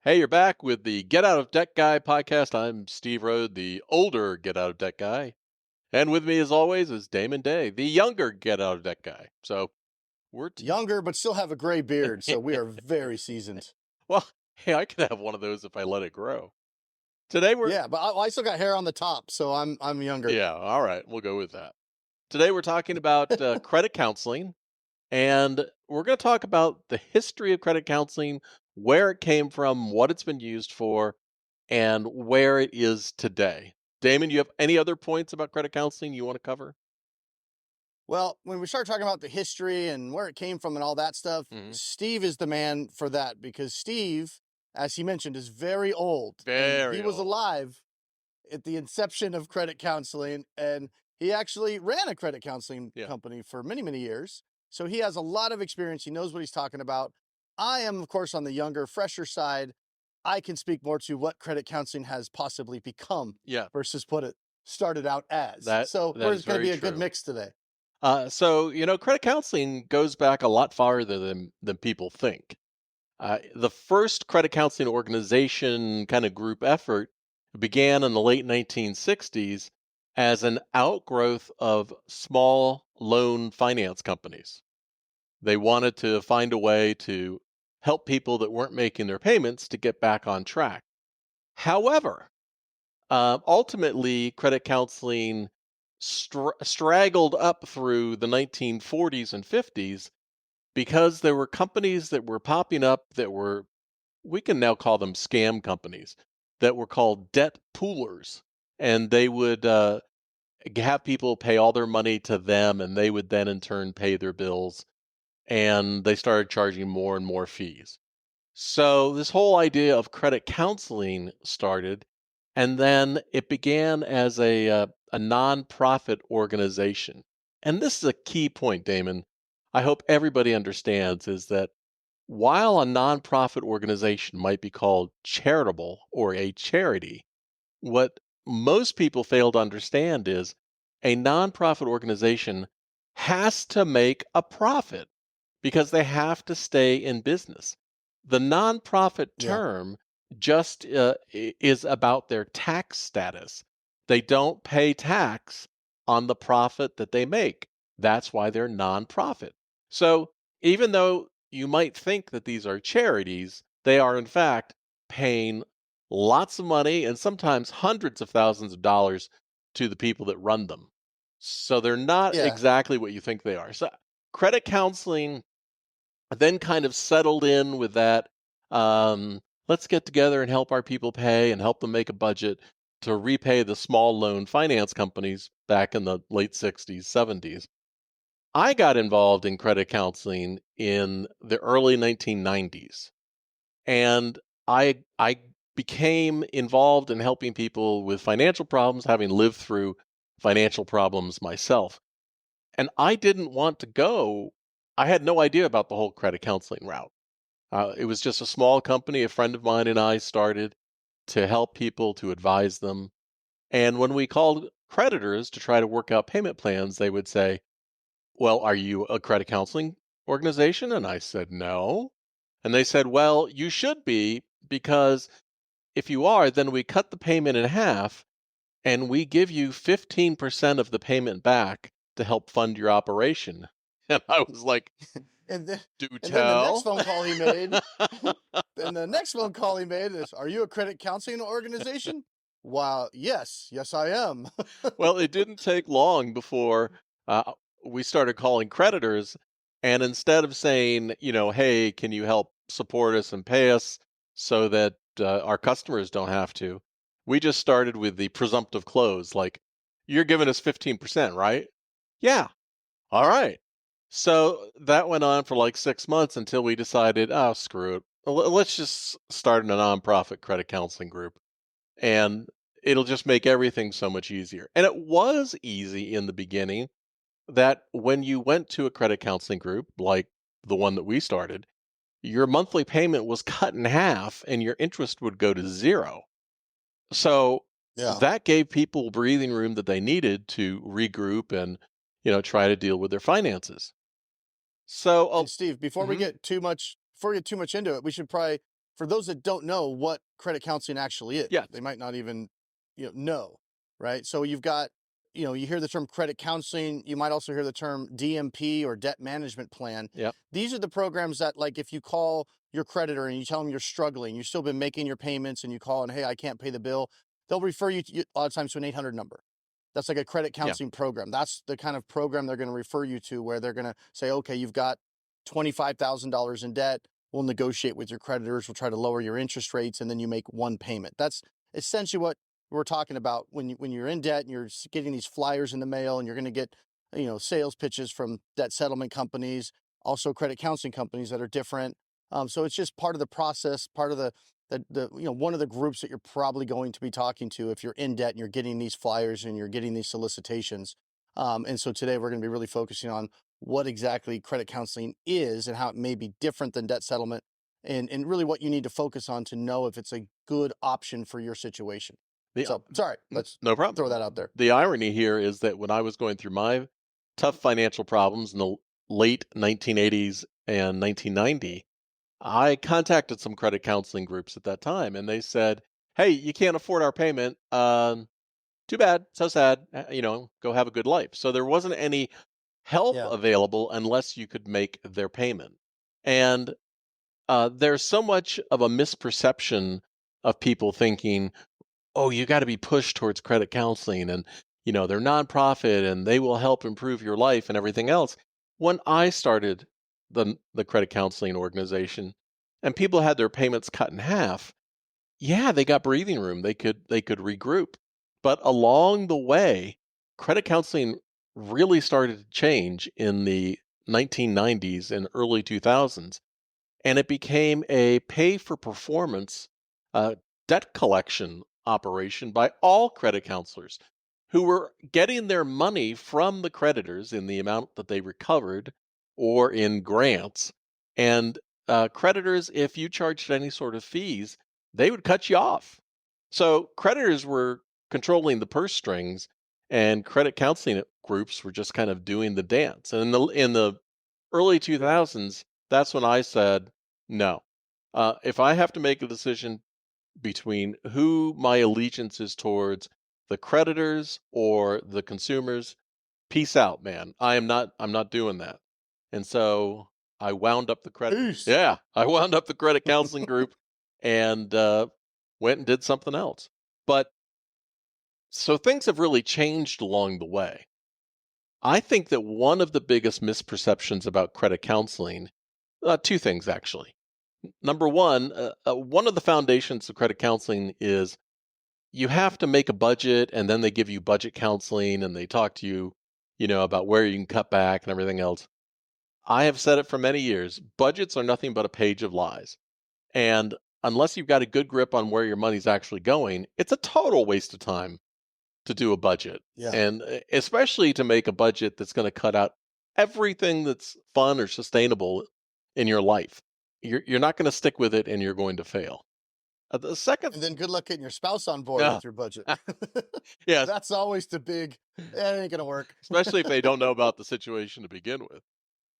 Hey, you're back with the Get Out of Debt Guy podcast. I'm Steve Rhode, the older Get Out of Debt Guy. And with me, as always, is Damon Day, the younger Get Out of Debt Guy. So we're, Younger, but still have a gray beard, so we are very seasoned. well, hey, I could have one of those if I let it grow. Today we're, Yeah, but I still got hair on the top, so I'm younger. yeah, all right, we'll go with that. Today we're talking about credit counseling, and we're going to talk about the history of credit counseling, where it came from, what it's been used for, and where it is today. Damon, you have any other points about credit counseling you want to cover? Well, when we start talking about the history and where it came from and all that stuff, Hmm. Steve is the man for that because Steve, as he mentioned, is very old and he Very was old. alive at the inception of credit counseling, and he actually ran a credit counseling Yeah. company for many, many years. So he has a lot of experience. He knows what he's talking about. I am, of course, on the younger, fresher side. I can speak more to what credit counseling has possibly become Yeah. versus what it started out as. That So that we're is going to very be a good true. mix today. Credit counseling goes back a lot farther than people think. The first credit counseling organization kind of group effort began in the late 1960s as an outgrowth of small loan finance companies. They wanted to find a way to help people that weren't making their payments to get back on track. However, ultimately, credit counseling straggled up through the 1940s and 50s because there were companies that were popping up that were, we can now call them scam companies, that were called debt poolers. And they would have people pay all their money to them, and they would then in turn pay their bills. And they started charging more and more fees. So this whole idea of credit counseling started, and then it began as a nonprofit organization. And this is a key point, Damon. I hope everybody understands is that while a nonprofit organization might be called charitable or a charity, what most people fail to understand is a nonprofit organization has to make a profit because they have to stay in business. The nonprofit Yeah. term just is about their tax status. They don't pay tax on the profit that they make. That's why they're nonprofit. So even though you might think that these are charities, they are in fact paying lots of money and sometimes hundreds of thousands of dollars to the people that run them. So they're not Yeah. exactly what you think they are. So credit counseling then kind of settled in with that. Let's get together and help our people pay and help them make a budget to repay the small loan finance companies back in the late 60s, 70s. I got involved in credit counseling in the early 1990s, and I became involved in helping people with financial problems, having lived through financial problems myself. And I didn't want to go. I had no idea about the whole credit counseling route. It was just a small company a friend of mine and I started to help people, to advise them. And when we called creditors to try to work out payment plans, they would say, "Well, are you a credit counseling organization?" And I said, "No." And they said, "Well, you should be, because if you are, then we cut the payment in half and we give you 15% of the payment back to help fund your operation." And I was like, And then "Do and then the next tell." phone call he made, and the next phone call he made is, "Are you a credit counseling organization?" Wow, yes, I am. Well, it didn't take long before uh, we started calling creditors. And instead of saying, "Hey, can you help support us and pay us so that our customers don't have to?" We just started with the presumptive close, like, "You're giving us 15%, right?" "Yeah." "All right." So that went on for like 6 months until we decided, oh, screw it. Let's just start a nonprofit credit counseling group, and it'll just make everything so much easier. And it was easy in the beginning, that when you went to a credit counseling group like the one that we started, your monthly payment was cut in half and your interest would go to zero. So Yeah. that gave people breathing room that they needed to regroup and, try to deal with their finances. So, And Steve, mhm, before we get too much into it, we should probably for those that don't know what credit counseling actually is, Yes. they might not even, know, right? So you've got, you hear the term credit counseling. You might also hear the term DMP or debt management plan. Yep. These are the programs that, like, if you call your creditor and you tell them you're struggling, you've still been making your payments, and you call and, hey, I can't pay the bill, they'll refer you a lot of times to an 800 number. That's like a credit Yeah. counseling program. That's the kind of program they're going to refer you to, where they're going to say, okay, you've got $25,000 in debt. We'll negotiate with your creditors. We'll try to lower your interest rates, and then you make one payment. That's essentially what we're talking about when you're in debt and you're getting these flyers in the mail, and you're going to get, sales pitches from debt settlement companies, also credit counseling companies that are different. So it's just part of the process, part of the one of the groups that you're probably going to be talking to if you're in debt and you're getting these flyers and you're getting these solicitations. And so today we're going to be really focusing on what exactly credit counseling is and how it may be different than debt settlement, and really what you need to focus on to know if it's a good option for your situation. The So sorry, let's No problem. throw that out there. The irony here is that when I was going through my tough financial problems in the late 1980s and 1990, I contacted some credit counseling groups at that time, and they said, "Hey, you can't afford our payment. Too bad. So sad. Go have a good life." So there wasn't any help Yeah. available unless you could make their payment. And there's so much of a misperception of people thinking, "Oh, you got to be pushed towards credit counseling, and they're nonprofit and they will help improve your life and everything else." When I started the credit counseling organization, and people had their payments cut in half, yeah, they got breathing room. They could regroup. But along the way, credit counseling really started to change in the 1990s and early 2000s, and it became a pay for performance uh, debt collection operation by all credit counselors who were getting their money from the creditors in the amount that they recovered or in grants. And creditors, if you charged any sort of fees, they would cut you off. So creditors were controlling the purse strings, and credit counseling groups were just kind of doing the dance. And in the early 2000s, that's when I said, no. If I have to make a decision between who my allegiance is towards, the creditors or the consumers, peace out, man. I'm not doing that. And so I wound up the credit Peace. yeah, I wound up the credit counseling group and went and did something else. But so things have really changed along the way. I think that one of the biggest misperceptions about credit counseling, two things actually. Number one of the foundations of credit counseling is you have to make a budget, and then they give you budget counseling and they talk to you, about where you can cut back and everything else. I have said it for many years. Budgets are nothing but a page of lies. And unless you've got a good grip on where your money's actually going, it's a total waste of time to do a budget. Yeah. And especially to make a budget that's going to cut out everything that's fun or sustainable in your life. You're not going to stick with it, and you're going to fail. The second, And then good luck getting your spouse on board yeah, with your budget. yes, That's always the big, that ain't gonna work. especially if they don't know about the situation to begin with.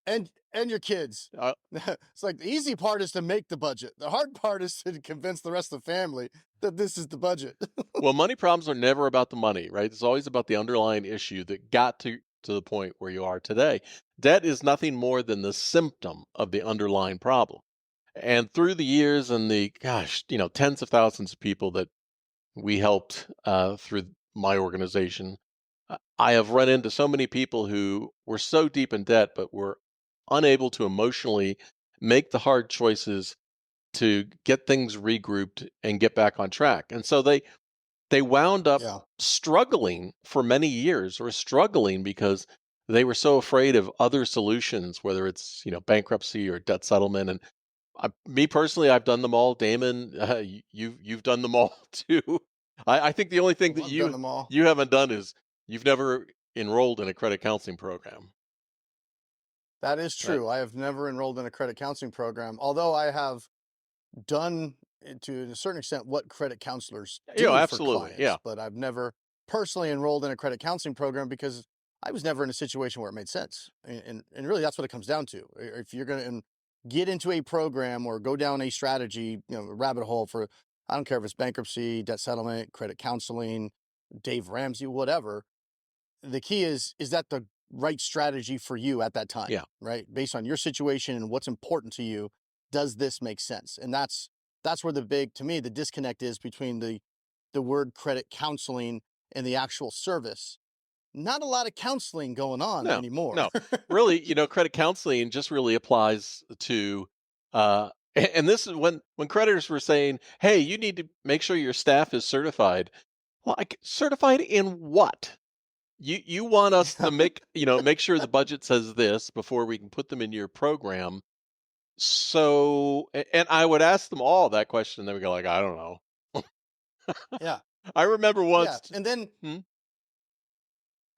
And your kids. Uh, It's like the easy part is to make the budget. The hard part is to convince the rest of the family that this is the budget. well, money problems are never about the money, right? It's always about the underlying issue that got to the point where you are today. Debt is nothing more than the symptom of the underlying problem. And through the years and the gosh, tens of thousands of people that we helped through my organization, I have run into so many people who were so deep in debt, but were unable to emotionally make the hard choices to get things regrouped and get back on track. And so they wound up Yeah. struggling for many years, or struggling because they were so afraid of other solutions, whether it's bankruptcy or debt settlement. And me personally, I've done them all. Damon, you've done them all too. I think the only thing Well, that I've done you them all. you haven't done is you've never enrolled in a credit counseling program. That is Right? true. I have never enrolled in a credit counseling program, although I have done to a certain extent what credit counselors do for Absolutely. clients, Yeah. but I've never personally enrolled in a credit counseling program because I was never in a situation where it made sense. And really that's what it comes down to. If you're going to get into a program or go down a strategy, a rabbit hole for, I don't care if it's bankruptcy, debt settlement, credit counseling, Dave Ramsey, whatever. The key is that the right strategy for you at that time, Yeah. right? Based on your situation and what's important to you, does this make sense? And that's where the big, to me, the disconnect is between the word credit counseling and the actual service. Not a lot of counseling going on No, anymore. no. Really, credit counseling just really applies to and this is when creditors were saying, "Hey, you need to make sure your staff is certified." Well, like certified in what? You want us to Yeah. make sure the budget says this before we can put them in your program. So, and I would ask them all that question. They would go like, "I don't know." Yeah. I remember Yeah. once. And then Hmm?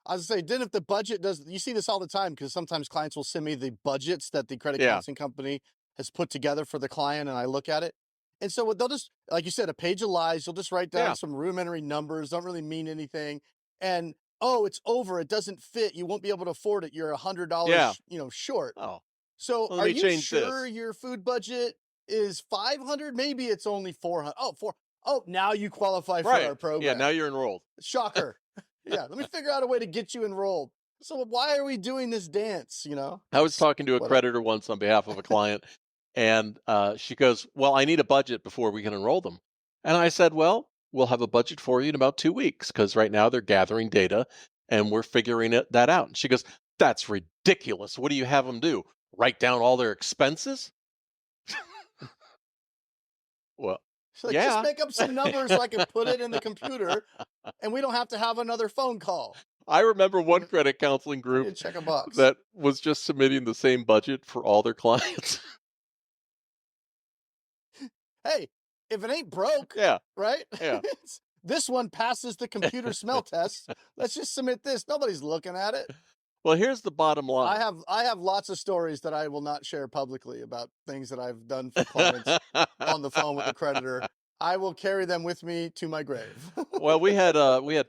I was say, then if the budget does, you see this all the time because sometimes clients will send me the budgets that the credit Yeah, counseling company has put together for the client, and I look at it. And so what they'll just, like you said, a page of lies. You'll just write down yeah, some rudimentary numbers, don't really mean anything, and oh, it's over. It doesn't fit. You won't be able to afford it. You're yeah. $100, short. Oh, So well, let are me you change sure this. your food budget is 500? Maybe it's only 400. Oh, four. Oh, now you qualify for Right. our Yeah. Now program. you're enrolled. Shocker. Yeah, let me figure out a way to get you enrolled. So why are we doing this dance? I was It's talking to a whatever. creditor once on behalf of a client, and she goes, "Well, I need a budget before we can enroll them." And I said, "Well, we'll have a budget for you in about 2 weeks because right now they're gathering data and we're figuring that out." And she goes, "That's ridiculous. What do you have them do? Write down all their expenses?" Well, She's like, just yeah. make up some numbers so I can put it in the computer and we don't have to have another phone call. I remember I one credit counseling need to group check a box. that was just submitting the same budget for all their clients. Hey, if it ain't broke, Yeah, right? yeah. This one passes the computer smell test. Let's just submit this. Nobody's looking at it. Well, here's the bottom I line. have I have lots of stories that I will not share publicly about things that I've done for clients on the phone with the creditor. I will carry them with me to my grave. Well, we had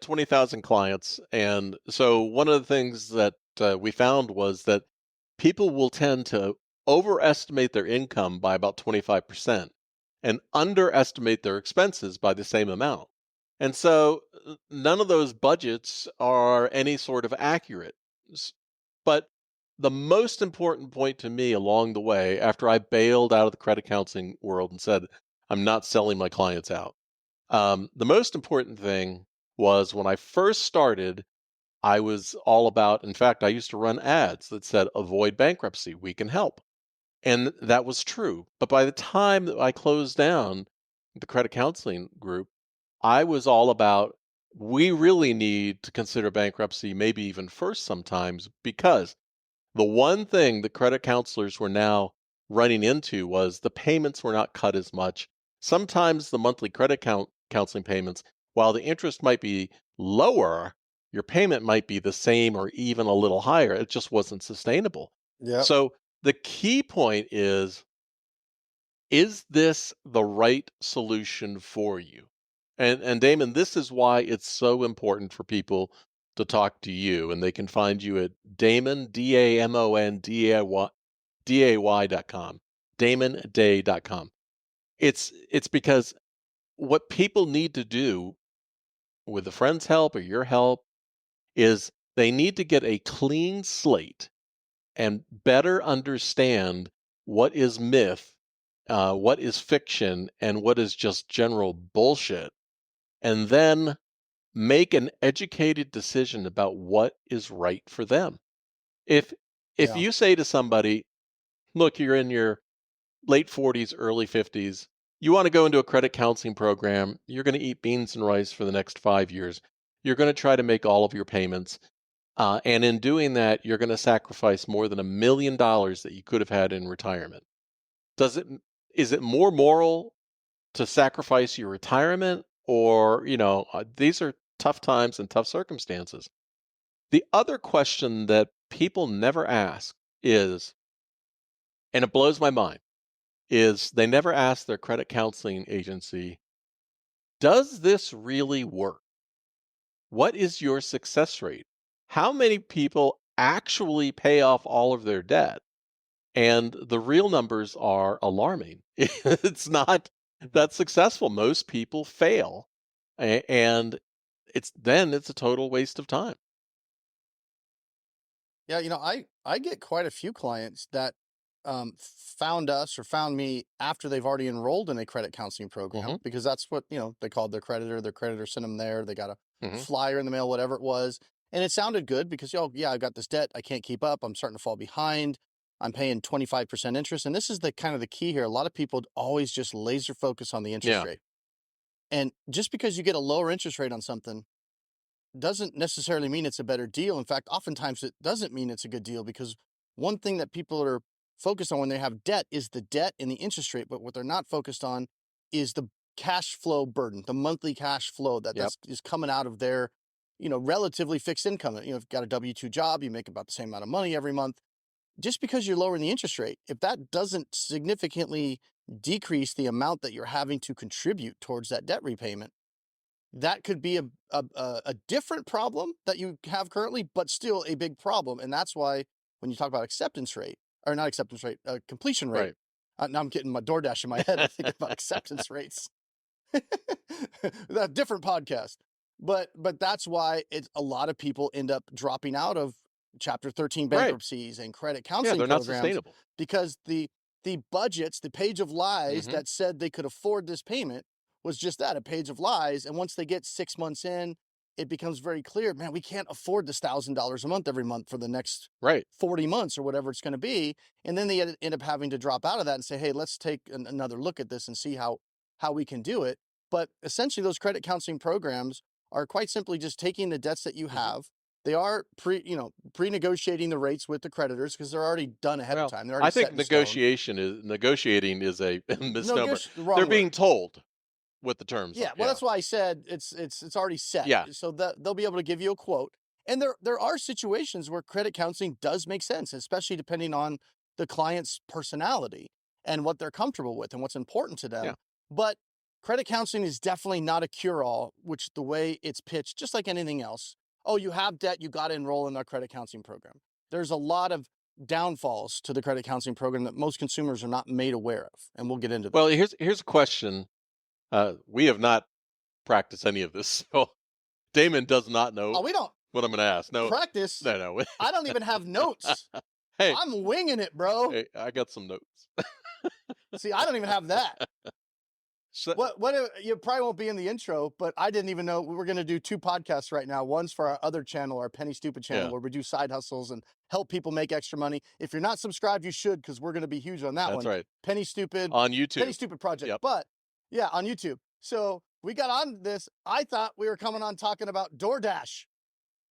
20,000 clients, and so one of the things that we found was that people will tend to overestimate their income by about 25% and underestimate their expenses by the same amount. And so none of those budgets are any sort of accurate. S- But the most important point to me along the way, after I bailed out of the credit counseling world and said, I'm not selling my clients out, the most important thing was when I first started, I was all about, in fact, I used to run ads that said, avoid bankruptcy, we can help. And that was true. But by the time that I closed down the credit counseling group, I was all about, we really need to consider bankruptcy, maybe even first sometimes, because the one thing the credit counselors were now running into was the payments were not cut as much. Sometimes the monthly counseling payments, while the interest might be lower, your payment might be the same or even a little higher. It just wasn't sustainable. Yep. So the key point is this the right solution for you? And Damon, this is why it's so important for people to talk to you, and they can find you at Damon, DamonDay.com, DamonDay.com. It's because what people need to do with a friend's help or your help is they need to get a clean slate and better understand what is myth, what is fiction, and what is just general bullshit, and then make an educated decision about what is right for them. If if Yeah. you say to somebody, "Look, you're in your late 40s, early 50s, you want to go into a credit counseling program, you're going to eat beans and rice for the next 5 years. You're going to try to make all of your payments. And in doing that, you're going to sacrifice more than $1 million that you could have had in retirement. Does it is it more moral to sacrifice your retirement or, these are tough times and tough circumstances. The other question that people never ask is, and it blows my mind, is they never ask their credit counseling agency, does this really work? What is your success rate? How many people actually pay off all of their debt? and the real numbers are alarming. It's not that successful. Most people fail, and it's a total waste of time. Yeah, I get quite a few clients that found us or found me after they've already enrolled in a credit counseling program Hmm. because that's what they called their creditor. Their creditor sent them there. They got a Hmm. flyer in the mail, whatever it was, and it sounded good because oh yeah, I got this debt. I can't keep up. I'm starting to fall behind. I'm paying 25% interest, and this is the kind of the key here. A lot of people always just laser focus on the interest Yeah. rate, and just because you get a lower interest rate on something doesn't necessarily mean it's a better deal. In fact, oftentimes it doesn't mean it's a good deal because one thing that people are focused on when they have debt is the debt and the interest rate. But what they're not focused on is the cash flow burden, the monthly cash flow Yep. that's is coming out of their, relatively fixed income. If you've got a W-2 job, you make about the same amount of money every month. Just because you're lowering the interest rate, if that doesn't significantly decrease the amount that you're having to contribute towards that debt repayment, that could be a different problem that you have currently, but still a big problem. And that's why when you talk about acceptance rate, or not acceptance rate, completion rate, Right. now I'm getting my DoorDash in my head. I think about acceptance rates. That different podcast. But that's why it's a lot of people end up dropping out of chapter 13 Right. bankruptcies and credit Yeah, counseling they're not programs sustainable. because the budgets, the page of lies Hmm. that said they could afford this payment was just that, a page of lies. And once they get 6 months in, it becomes very clear, man, we can't afford this $1,000 a month every month for the next Right. 40 months or whatever it's going to be. And then they end up having to drop out of that and say, hey, let's take another look at this and see how we can do it. But essentially, those credit counseling programs are quite simply just taking the debts that you Hmm. have. They are pre-negotiating the rates with the creditors because they're already done ahead of Well, time. They're already I think set in stone. negotiating is a There's no misnomer. good, the They're wrong word. being told what the terms Yeah, are. well, Yeah. that's why I said it's already set, Yeah. so that they'll be able to give you a quote. And there are situations where credit counseling does make sense, especially depending on the client's personality and what they're comfortable with and what's important to them. Yeah. But credit counseling is definitely not a cure-all, which the way it's pitched, just like anything else. Oh, you have debt, you got to enroll in our credit counseling program. There's a lot of downfalls to the credit counseling program that most consumers are not made aware of, and we'll get into that. Well, here's a question. We have not practiced any of this, so Damon does not know Oh, we don't what I'm going to ask. No, practice. no, no. I don't even have notes. Hey, I'm winging it, bro. hey, I got some notes. See, I don't even have that. So, You probably won't be in the intro, but I didn't even know we were going to do two podcasts right now. One's for our other channel, our Penny Stupid channel, yeah, where we do side hustles and help people make extra money. If you're not subscribed, you should, because we're going to be huge on that that's one. right. Penny Stupid, On Penny YouTube. Stupid Project. Yep. But yeah, on YouTube. So we got on this. I thought we were coming on talking about DoorDash.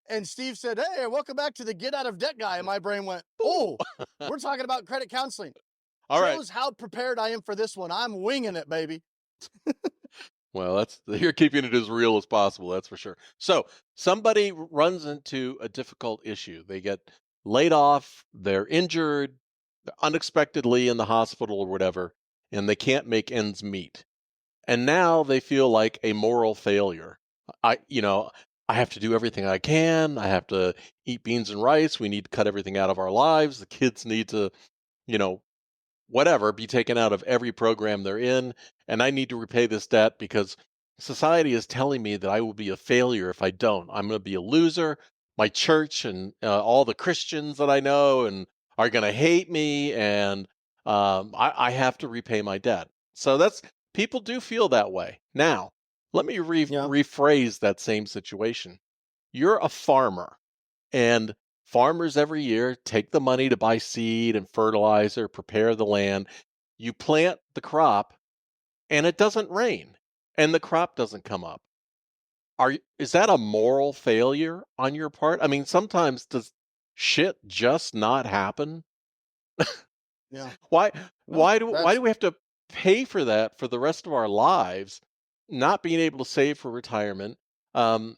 And Steve said, hey, welcome back to the Get Out of Debt Guy. And my brain went, Ooh. oh, we're talking about credit counseling. All right. Shows how prepared I am for this one. I'm winging it, baby. Well, that's you're keeping it as real as possible, that's for sure. So, somebody runs into a difficult issue. They get laid off, they're injured, they're unexpectedly in the hospital or whatever, and they can't make ends meet. And now they feel like a moral failure. I, you know, I have to do everything I can. I have to eat beans and rice. We need to cut everything out of our lives. The kids need to, you know, whatever, be taken out of every program they're in, and I need to repay this debt because society is telling me that I will be a failure if I don't. I'm going to be a loser. My church and all the Christians that I know and are going to hate me, and I have to repay my debt. So that's people do feel that way. Now, let me Yeah. rephrase that same situation. You're a farmer. And farmers every year take the money to buy seed and fertilizer, prepare the land. You plant the crop and it doesn't rain and the crop doesn't come up. Is that a moral failure on your part? I mean, sometimes does shit just not happen? Yeah. Why No, why that's do we have to pay for that for the rest of our lives, not being able to save for retirement? Um,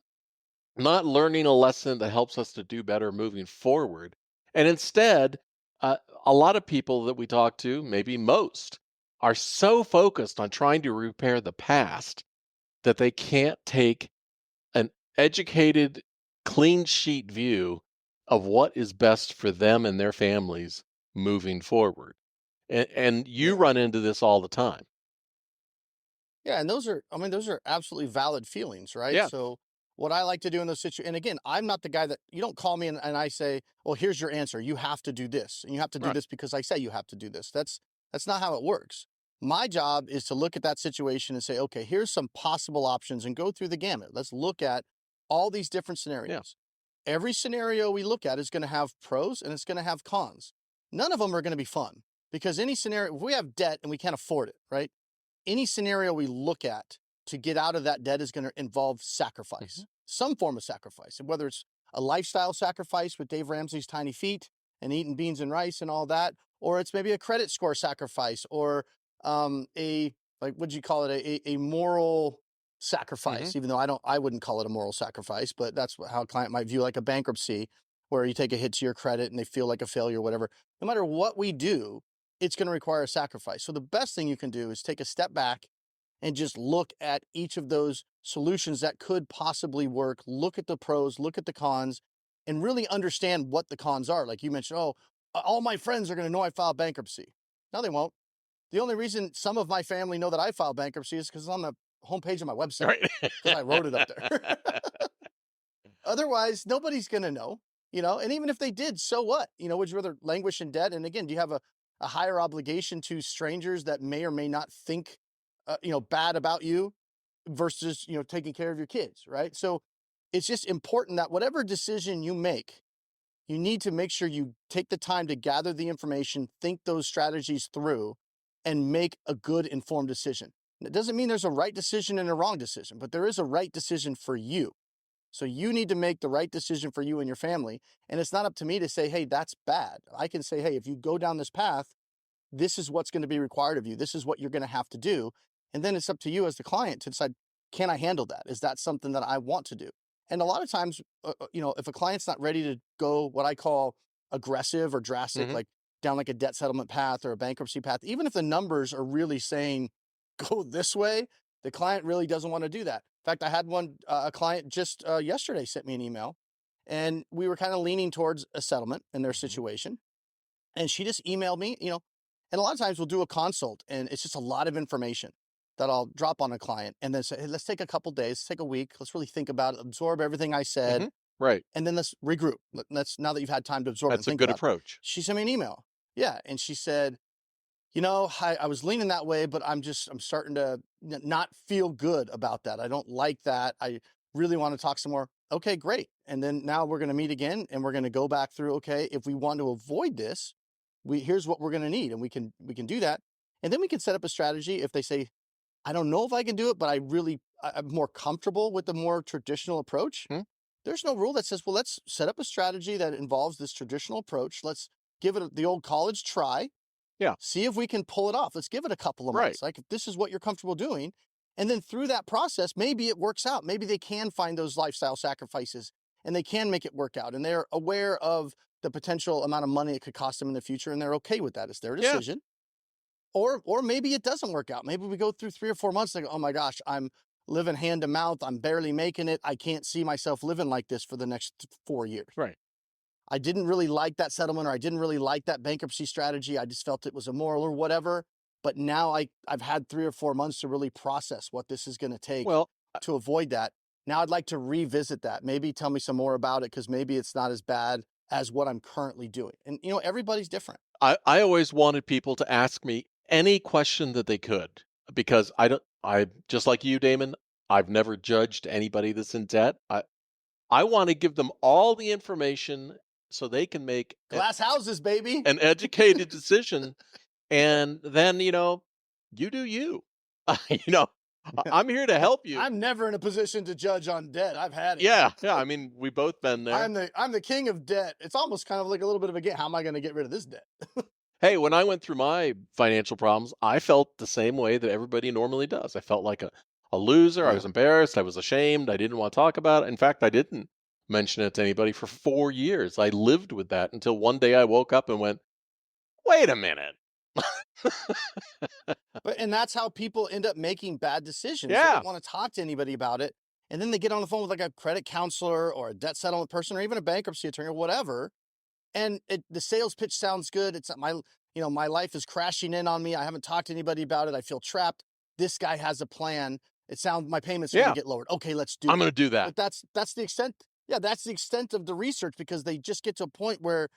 Not learning a lesson that helps us to do better moving forward. And instead, uh, a lot of people that we talk to, maybe most, are so focused on trying to repair the past that they can't take an educated, clean sheet view of what is best for them and their families moving forward. And you Yeah. run into this all the time. Yeah, and those are, I mean, those are absolutely valid feelings, right? Yeah, So what I like to do in those situations, and again, I'm not the guy that you don't call me and I say, well, here's your answer. You have to do this. And you have to do right. this because I say you have to do this. That's not how it works. My job is to look at that situation and say, okay, here's some possible options and go through the gamut. Let's look at all these different Yeah. scenarios. Every scenario we look at is going to have pros and it's going to have cons. None of them are going to be fun because any scenario, if we have debt and we can't afford it, right? Any scenario we look at to get out of that debt is going to involve Mhm. sacrifice, some form of sacrifice. And whether it's a lifestyle sacrifice with Dave Ramsey's tiny feet and eating beans and rice and all that, or it's maybe a credit score sacrifice or a, like, what'd you call it? A moral Mhm. sacrifice, even though I wouldn't call it a moral sacrifice, but that's how a client might view like a bankruptcy where you take a hit to your credit and they feel like a failure, whatever. No matter what we do, it's going to require a sacrifice. So the best thing you can do is take a step back and just look at each of those solutions that could possibly work. Look at the pros, look at the cons, and really understand what the cons are. Like you mentioned, oh, all my friends are going to know I filed bankruptcy. No, they won't. The only reason some of my family know that I filed bankruptcy is because it's on the homepage of my website Right. because I wrote it up there. Otherwise, nobody's going to know, and even if they did, so what? Would you rather languish in debt? And again, do you have a higher obligation to strangers that may or may not think, bad about you versus, taking care of your kids, right? So it's just important that whatever decision you make, you need to make sure you take the time to gather the information, think those strategies through, and make a good informed decision. It doesn't mean there's a right decision and a wrong decision, but there is a right decision for you. So you need to make the right decision for you and your family. And it's not up to me to say, hey, that's bad. I can say, hey, if you go down this path, this is what's going to be required of you. This is what you're going to have to do. And then it's up to you as the client to decide, can I handle that? Is that something that I want to do? And a lot of times, if a client's not ready to go what I call aggressive or drastic, Mhm. like down like a debt settlement path or a bankruptcy path, even if the numbers are really saying go this way, the client really doesn't want to do that. In fact, I had a client just yesterday sent me an email and we were kind of leaning towards a settlement in their Mhm. situation. And she just emailed me, and a lot of times we'll do a consult and it's just a lot of information that I'll drop on a client and then say, hey, let's take a couple days, take a week. Let's really think about it, absorb everything I said, Mhm. Right. and then let's regroup. Let's, now that you've had time to absorb it and That's a think good about it. approach. She sent me an email. Yeah. And she said, I was leaning that way, but I'm starting to not feel good about that. I don't like that. I really want to talk some more. Okay, great. And then now we're going to meet again and we're going to go back through, okay, if we want to avoid this, here's what we're going to need and we can do that. And then we can set up a strategy if they say, I don't know if I can do it, but I'm more comfortable with the more traditional approach. Mhm. There's no rule that says, well, let's set up a strategy that involves this traditional approach. Let's give it the old college try. Yeah. See if we can pull it off. Let's give it a couple of Right. months. Like, if this is what you're comfortable doing, and then through that process, maybe it works out. Maybe they can find those lifestyle sacrifices and they can make it work out. And they're aware of the potential amount of money it could cost them in the future, and they're okay with that. It's their Yeah. decision. Or maybe it doesn't work out. Maybe we go through 3 or 4 months and go, oh my gosh, I'm living hand to mouth. I'm barely making it. I can't see myself living like this for the next 4 years. Right. I didn't really like that settlement or I didn't really like that bankruptcy strategy. I just felt it was immoral or whatever. But now I've had 3 or 4 months to really process what this is going to take Well, to avoid that. Now I'd like to revisit that. Maybe tell me some more about it because maybe it's not as bad as what I'm currently doing. And everybody's different. I always wanted people to ask me any question that they could because I just like you, Damon, I've never judged anybody that's in debt. I want to give them all the information so they can make Glass houses, baby. an educated decision, and then, you do you. You know, I'm here to Well, help you. I'm never in a position to judge on debt. I've had it. Yeah, yeah, I mean, we both been there. I'm the king of debt. It's almost kind of like a little bit of a game. How am I going to get rid of this debt? Hey, when I went through my financial problems, I felt the same way that everybody normally does. I felt like a loser. I Yeah. was embarrassed. I was ashamed. I didn't want to talk about it. In fact, I didn't mention it to anybody for 4 years. I lived with that until one day I woke up and went, wait a minute. But and that's how people end up making bad decisions. They Yeah, don't want to talk to anybody about it. And then they get on the phone with like a credit counselor or a debt settlement person or even a bankruptcy attorney or whatever. and the sales pitch sounds good. It's my, my life is crashing in on me. I haven't talked to anybody about it. I feel trapped. This guy has a plan. It sounds my payments are going Yeah, to get lowered. Okay, let's do I'm it. going to do that. But that's the extent. Yeah, that's the extent of the research, because they just get to a point where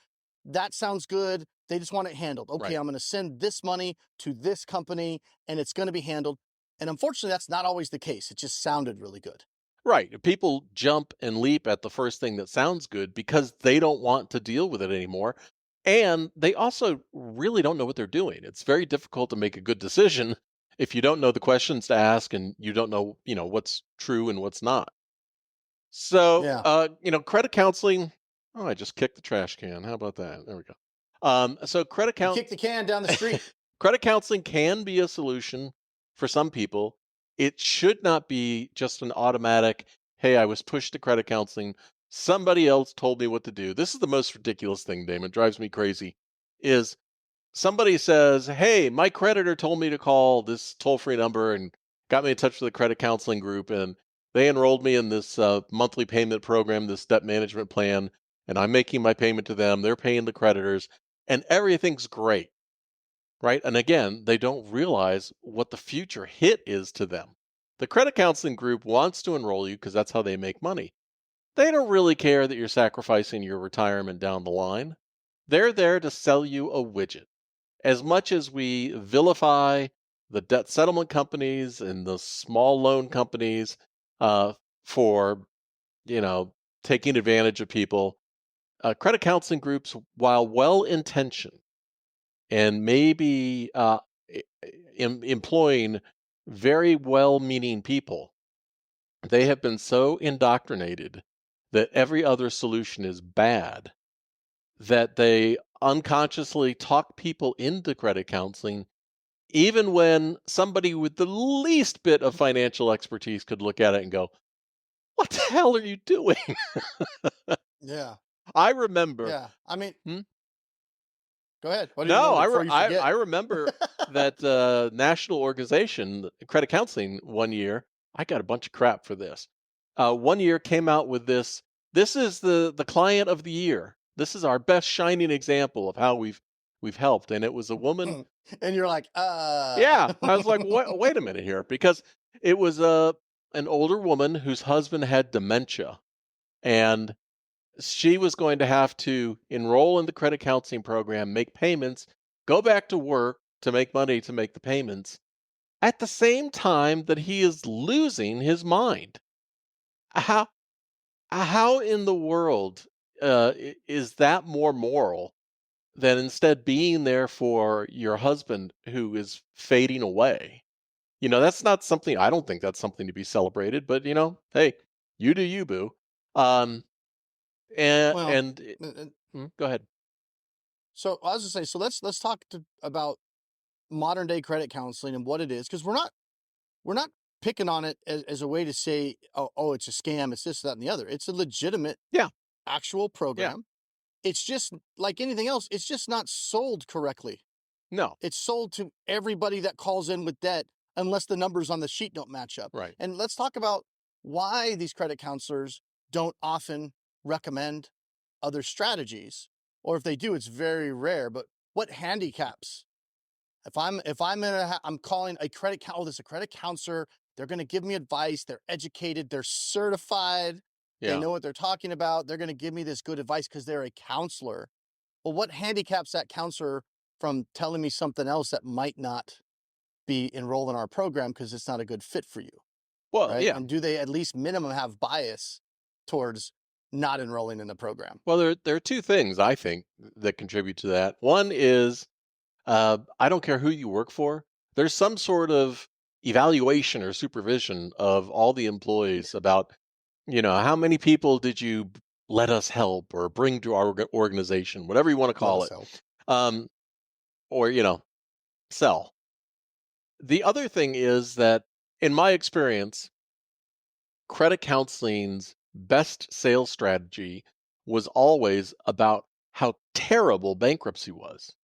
that sounds good. They just want it handled. Okay, Right. I'm going to send this money to this company and it's going to be handled. And unfortunately, that's not always the case. It just sounded really good. Right. People jump and leap at the first thing that sounds good because they don't want to deal with it anymore. And they also really don't know what they're doing. It's very difficult to make a good decision if you don't know the questions to ask and you don't know, what's true and what's not. So, Yeah. credit counseling. Oh, I just kicked the trash can. How about that? There we go. So You kick the can down the street. credit counseling can be a solution for some people. It should not be just an automatic, hey, I was pushed to credit counseling. Somebody else told me what to do. This is the most ridiculous thing, Damon. Drives me crazy. Is somebody says, hey, my creditor told me to call this toll free number and got me in touch with the credit counseling group. And they enrolled me in this monthly payment program, this debt management plan. And I'm making my payment to them. They're paying the creditors, and everything's great. Right. And again, they don't realize what the future hit is to them. The credit counseling group wants to enroll you because that's how they make money. They don't really care that you're sacrificing your retirement down the line. They're there to sell you a widget. As much as we vilify the debt settlement companies and the small loan companies for, you know, taking advantage of people, credit counseling groups, while well intentioned and maybe employing very well meaning people, they have been so indoctrinated that every other solution is bad that they unconsciously talk people into credit counseling, even when somebody with the least bit of financial expertise could look at it and go, what the hell are you doing? Yeah. I remember. Yeah. I mean, Hmm? go ahead. What do you No, remember before you forget? I remember that national organization, Credit Counseling, one year. I got a bunch of crap for this. One year came out with this. This is the client of the year. This is our best shining example of how we've helped. And it was a woman. And you're like, Yeah, I was like, wait a minute here, because it was an older woman whose husband had dementia, and she was going to have to enroll in the credit counseling program, make payments, go back to work to make money to make the payments at the same time that he is losing his mind. How how in the world is that more moral than instead being there for your husband who is fading away? That's not something, I don't think that's something to be celebrated, but hey, you do you, boo. Um and, well, and uh, uh, go ahead. so I was gonna say, so let's talk about modern day credit counseling and what it is, because we're not picking on it as a way to say, oh, it's a scam, it's this, that, and the other. It's a legitimate Yeah, actual yeah. program. It's just like anything else. It's just not sold correctly. No, It's sold to everybody that calls in with debt, unless the numbers on the sheet don't match up. right. And let's talk about why these credit counselors don't often recommend other strategies, or if they do, it's very rare. But what handicaps? If I'm I'm calling a oh, this is a credit counselor. They're going to give me advice. They're educated. They're certified. They Yeah. know what they're talking about. They're going to give me this good advice because they're a counselor. Well, what handicaps that counselor from telling me something else that might not be enrolled in our program because it's not a good fit for you, Well, right? yeah. And do they at least minimum have bias towards not enrolling in the program? Well, there are two things I think that contribute to that. One is I don't care who you work for. There's some sort of evaluation or supervision of all the employees about, how many people did you let us help or bring to our organization, whatever you want to Let call us it, help. um, or sell. The other thing is that, in my experience, credit counseling's best sales strategy was always about how terrible bankruptcy was.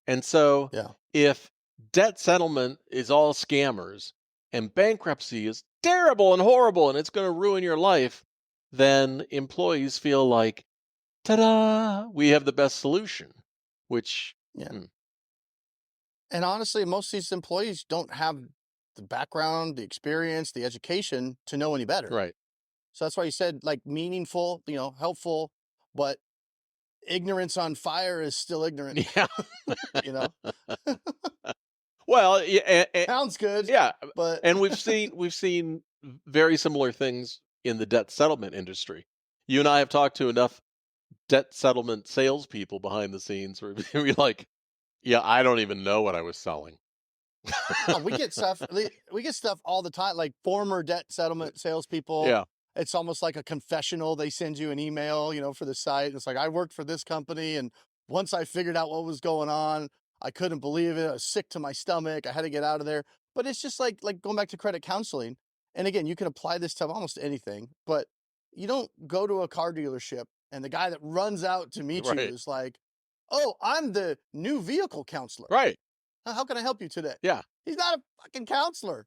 And so Yeah. if debt settlement is all scammers and bankruptcy is terrible and horrible and it's going to ruin your life, then employees feel like ta-da, we have the best solution, which, Yeah. mm, And honestly, most of these employees don't have the background, the experience, the education to know any better. right. So that's why you said like meaningful, helpful, but ignorance on fire is still ignorant, Yeah. you know? Well, yeah, Sounds good, yeah, but and we've seen very similar things in the debt settlement industry. You and I have talked to enough debt settlement salespeople behind the scenes where we're like, "Yeah, I don't even know what I was selling." oh, we get stuff all the time, like former debt settlement salespeople. Yeah, It's almost like a confessional. They send you an email, for the site. It's like, I worked for this company, and once I figured out what was going on, I couldn't believe it. I was sick to my stomach. I had to get out of there. But it's just like going back to credit counseling. And again, you can apply this to almost anything, but you don't go to a car dealership and the guy that runs out to meet you right, is like, "Oh, I'm the new vehicle counselor. right, How can I help you today?" yeah. He's not a fucking counselor.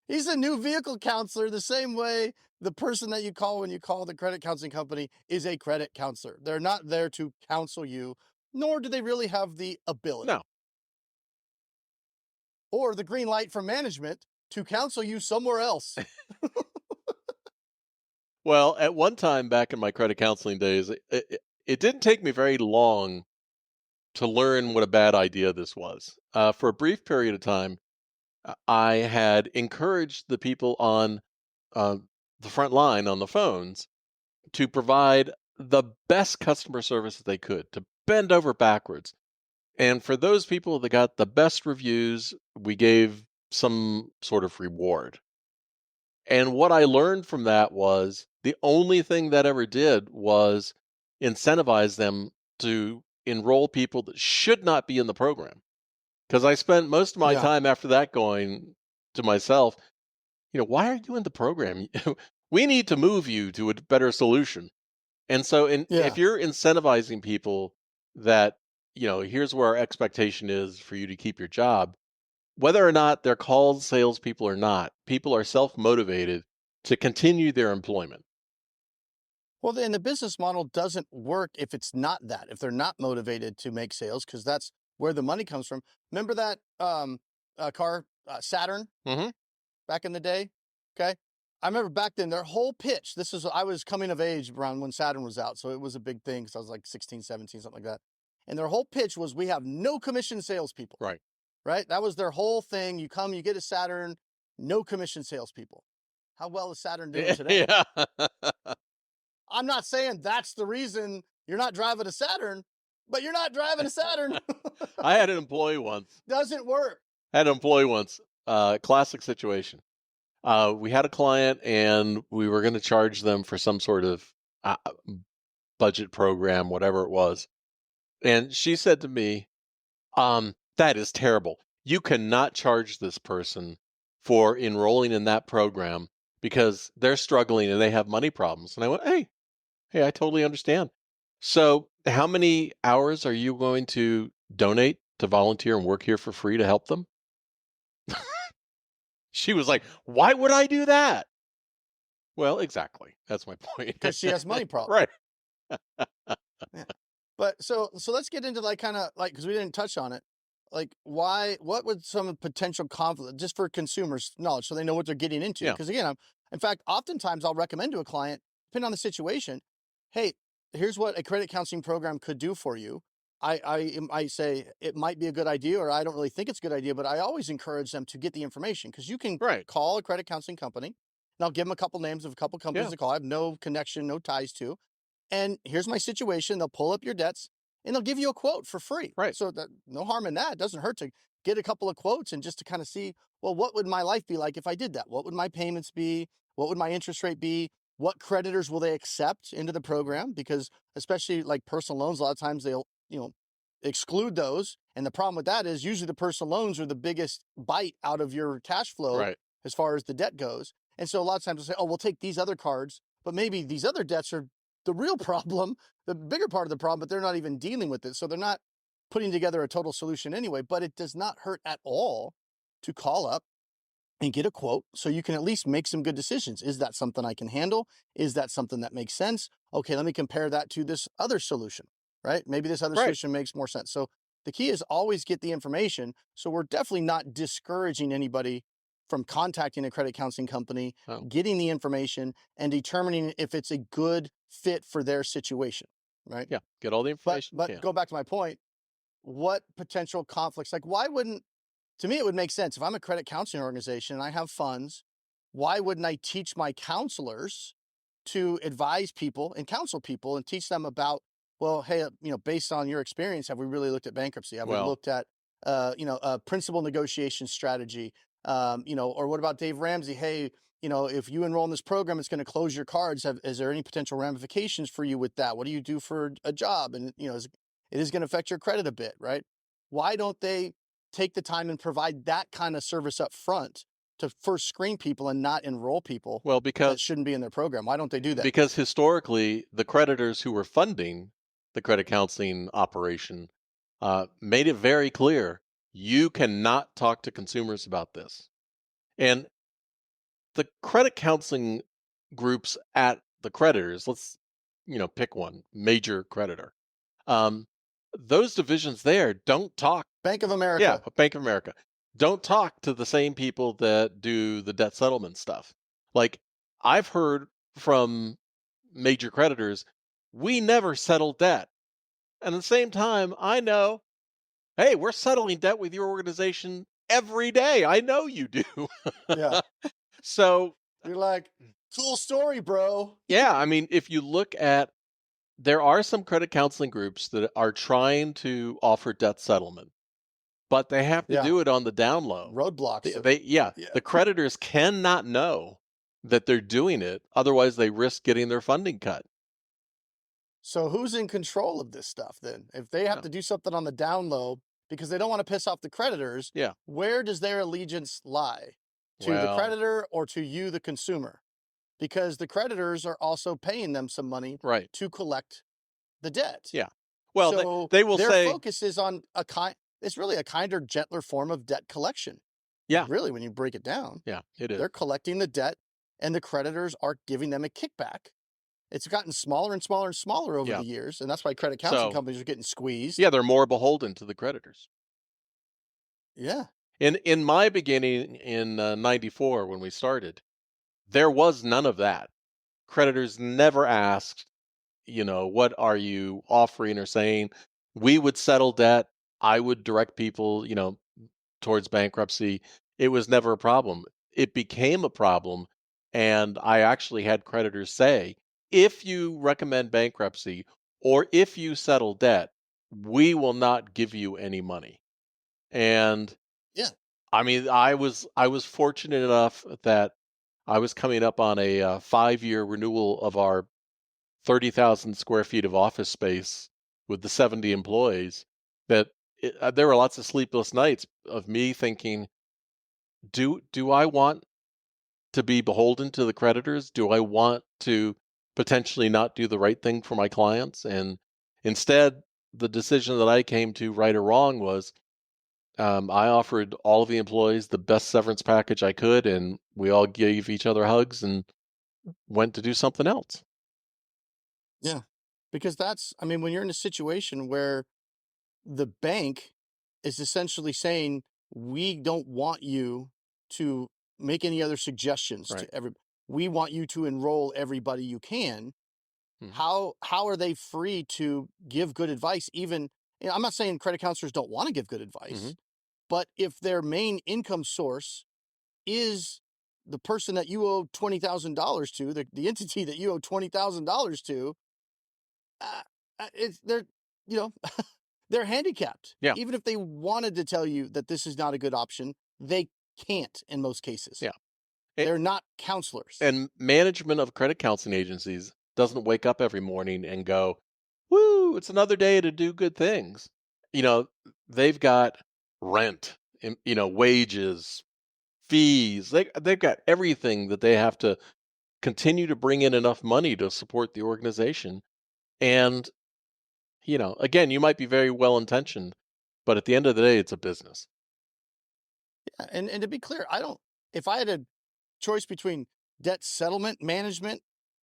He's a new vehicle counselor the same way the person that you call when you call the credit counseling company is a credit counselor. They're not there to counsel you, nor do they really have the No. ability or the green light from management to counsel you somewhere else. Well, at one time back in my credit counseling days, it didn't take me very long to learn what a bad idea this was. For a brief period of time, I had encouraged the people on uh, the front line on the phones to provide the best customer service that they could, to bend over backwards. And for those people that got the best reviews, we gave some sort of reward. And what I learned from that was the only thing that ever did was incentivize them to enroll people that should not be in the program. Because I spent most of my Yeah. time after that going to myself, why are you in the program? We need to move you to a better solution. And so, if Yeah. you're incentivizing people that, here's where our expectation is for you to keep your job, whether or not they're called salespeople or not, people are self motivated to continue their employment. Well, then the business model doesn't work if it's not that, if they're not motivated to make sales, because that's where the money comes from. Remember that car, Saturn? Hmm. Back in the day. Okay. I remember back then their whole pitch. I was coming of age around when Saturn was out. So it was a big thing because I was like 16, 17, something like that. And their whole pitch was, we have no commission salespeople, Right. right? That was their whole thing. You come, you get a Saturn, no commission salespeople. How well is Saturn doing today? Yeah. I'm not saying that's the reason you're not driving a Saturn, but you're not driving a Saturn. I had an employee once. Doesn't work. Had an employee once. Classic situation. We had a client and we were going to charge them for some sort of budget program, whatever it was. And she said to me, that is terrible. You cannot charge this person for enrolling in that program because they're struggling and they have money problems. And I went, hey, I totally understand. So, how many hours are you going to donate to volunteer and work here for free to help them? She was like, why would I do that? Well, exactly. That's my point. Because she has money problems. Right. Yeah. But so let's get into like kind of like, because we didn't touch on it. Like, what would some potential conflict just for consumers knowledge so they know what they're getting into? Yeah. Because again, in fact, oftentimes I'll recommend to a client, depending on the situation, hey, here's what a credit counseling program could do for you. I say it might be a good idea, or I don't really think it's a good idea, but I always encourage them to get the information because you can Right. call a credit counseling company, and I'll give them a couple names of a couple companies Yeah. to call. I have no connection, no ties to, and here's my situation. They'll pull up your debts and they'll give you a quote for free. Right. So that no harm in that. It doesn't hurt to get a couple of quotes and just to kind of see, well, what would my life be like if I did that? What would my payments be? What would my interest rate be? What creditors will they accept into the program? Because especially like personal loans, a lot of times they'll, exclude those. And the problem with that is usually the personal loans are the biggest bite out of your cash flow Right. as far as the debt goes. And so a lot of times they'll say, oh, we'll take these other cards, but maybe these other debts are the real problem, the bigger part of the problem, but they're not even dealing with it. So they're not putting together a total solution anyway. But it does not hurt at all to call up and get a quote so you can at least make some good decisions. Is that something I can handle? Is that something that makes sense? Okay, let me compare that to this other solution, right? Maybe this other Right. solution makes more sense. So the key is always get the information. So we're definitely not discouraging anybody from contacting a credit counseling company, Oh, getting the information, and determining if it's a good fit for their situation, right? yeah. Get all the But information you but can. go back to my point, what potential conflicts, like why wouldn't, to me it would make sense if I'm a credit counseling organization and I have funds, why wouldn't I teach my counselors to advise people and counsel people and teach them about, well, hey, based on your experience, have we really looked at bankruptcy? Have we Well, looked at a principal negotiation strategy? Or what about Dave Ramsey? Hey, if you enroll in this program, it's going to close your cards. Is there any potential ramifications for you with that? What do you do for a job? And it is going to affect your credit a bit, right? Why don't they take the time and provide that kind of service up front to first screen people and not enroll people well, that shouldn't be in their program? Why don't they do that? because historically, the creditors who were funding the credit counseling operation made it very clear you cannot talk to consumers about this. And the credit counseling groups at the creditors, let's pick one major creditor. Um, those divisions there don't talk. Bank of Yeah, America. Bank of America don't talk to the same people that do the debt settlement stuff. Like I've heard from major creditors, we never settle debt. And at the same time, I know, hey, we're settling debt with your organization every day. I know you do. Yeah. So, You're like, cool story, bro. yeah, I mean, if you look at, there are some credit counseling groups that are trying to offer debt settlement, but they have to Yeah. do it on the down low. Roadblocks. Yeah, Yeah. the creditors cannot know that they're doing it. Otherwise, they risk getting their funding cut. So who's in control of this stuff then? If they have Yeah. to do something on the down low because they don't want to piss off the creditors, Yeah. where does their allegiance lie? To the Well, creditor or to you, the consumer? Because the creditors are also paying them some money right. to collect the debt. Yeah. Well, So they will their say, focus is on it's really a kinder, gentler form of debt collection. yeah, Really, when you break it down, yeah, it is. they're collecting the debt and the creditors are giving them a kickback. It's gotten smaller and smaller and smaller over Yeah. the years. And that's why credit counseling So, companies are getting squeezed. yeah, they're more beholden to the creditors. Yeah. In my beginning in 94 when we started, there was none of that. Creditors never asked, what are you offering or saying? We would settle debt. I would direct people, towards bankruptcy. It was never a problem. It became a problem. And I actually had creditors say, if you recommend bankruptcy or if you settle debt, we will not give you any money. And Yeah. I mean, I was fortunate enough that I was coming up on a 5-year renewal of our 30,000 square feet of office space with the 70 employees that there were lots of sleepless nights of me thinking, do I want to be beholden to the creditors? Do I want to potentially not do the right thing for my clients? And instead, the decision that I came to, right or wrong, was I offered all of the employees the best severance package I could, and we all gave each other hugs and went to do something else. Yeah. Because I mean, when you're in a situation where the bank is essentially saying, we don't want you to make any other suggestions Right. to we want you to enroll everybody you can. Hmm. How are they free to give good advice? Even, I'm not saying credit counselors don't want to give good Hmm. advice, but if their main income source is the person that you owe $20,000 to, the entity that you owe $20,000 to, uh, they're, you know, they're handicapped. Yeah. Even if they wanted to tell you that this is not a good option, they can't in most cases. Yeah. A- They're not counselors. And management of credit counseling agencies doesn't wake up every morning and go, "Woo, it's another day to do good things." You know, they've got rent, wages, fees. They've got everything that they have to continue to bring in enough money to support the organization. And, again, you might be very well intentioned, but at the end of the day, it's a business. Yeah, and to be clear, I don't. if I had a choice between debt settlement management,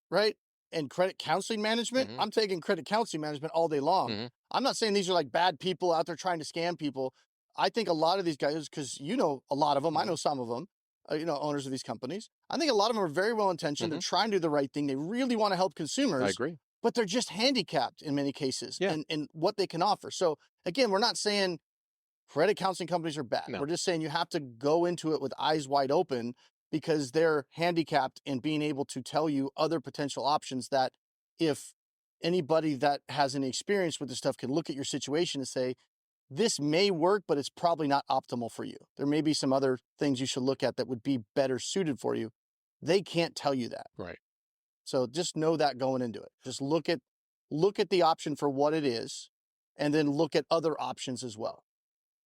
right, and credit counseling management, Hmm. I'm taking credit counseling management all day long. Hmm. I'm not saying these are like bad people out there trying to scam people. I think a lot of these guys, because you know a lot of them, I Hmm. know some of them, owners of these companies. I think a lot of them are very well intentioned. They're Hmm. trying to do the right thing. They really want to help I consumers, agree. but they're just handicapped in many cases Yeah. in what they can offer. So again, we're not saying credit counseling companies are bad. No. We're just saying you have to go into it with eyes wide open because they're handicapped in being able to tell you other potential options that if anybody that has any experience with this stuff can look at your situation and say, this may work, but it's probably not optimal for you. There may be some other things you should look at that would be better suited for you. They can't tell you that. Right. So just know that going into it. Just look at the option for what it is and then look at other options as well.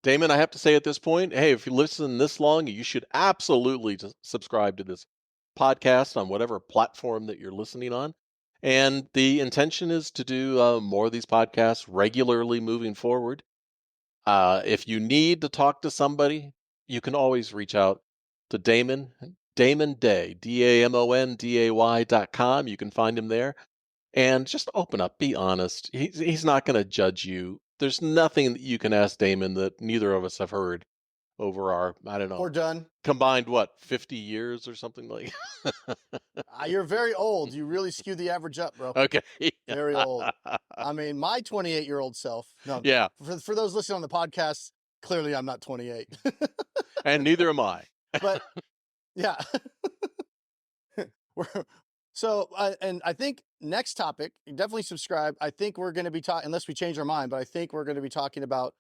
Damon, I have to say at this point, hey, if you listen this long, you should absolutely subscribe to this podcast on whatever platform that you're listening on. And the intention is to do more of these podcasts regularly moving forward. If you need to talk to somebody, you can always reach out to Damon, Damon Day, DamonDay.com. You can find him there and just open up, be honest. He's not going to judge you. There's nothing that you can ask Damon that neither of us have heard over our, I don't Or know, done. combined what, 50 years or something like. You're very old. You really skewed the average up, bro. Okay. Very old. I mean, my 28-year-old self. No, Yeah, for those listening on the podcast, clearly I'm not 28. and neither am I. But yeah, we're so and I think next topic, definitely subscribe. I think we're going to be talking unless we change our mind, but I think we're going to be talking about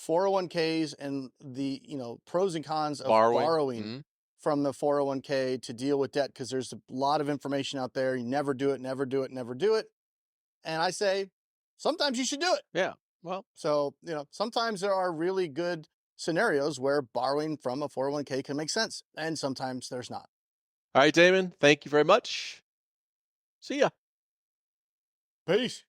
401ks and the, pros and cons of Borrowing. borrowing Mhm. from the 401k to deal with debt because there's a lot of information out there. You never do it, never do it, never do it. And I say sometimes you should do it. Yeah. Well, So, sometimes there are really good scenarios where borrowing from a 401k can make sense, and sometimes there's not. all right, Damon. Thank you very much. See ya. Peace.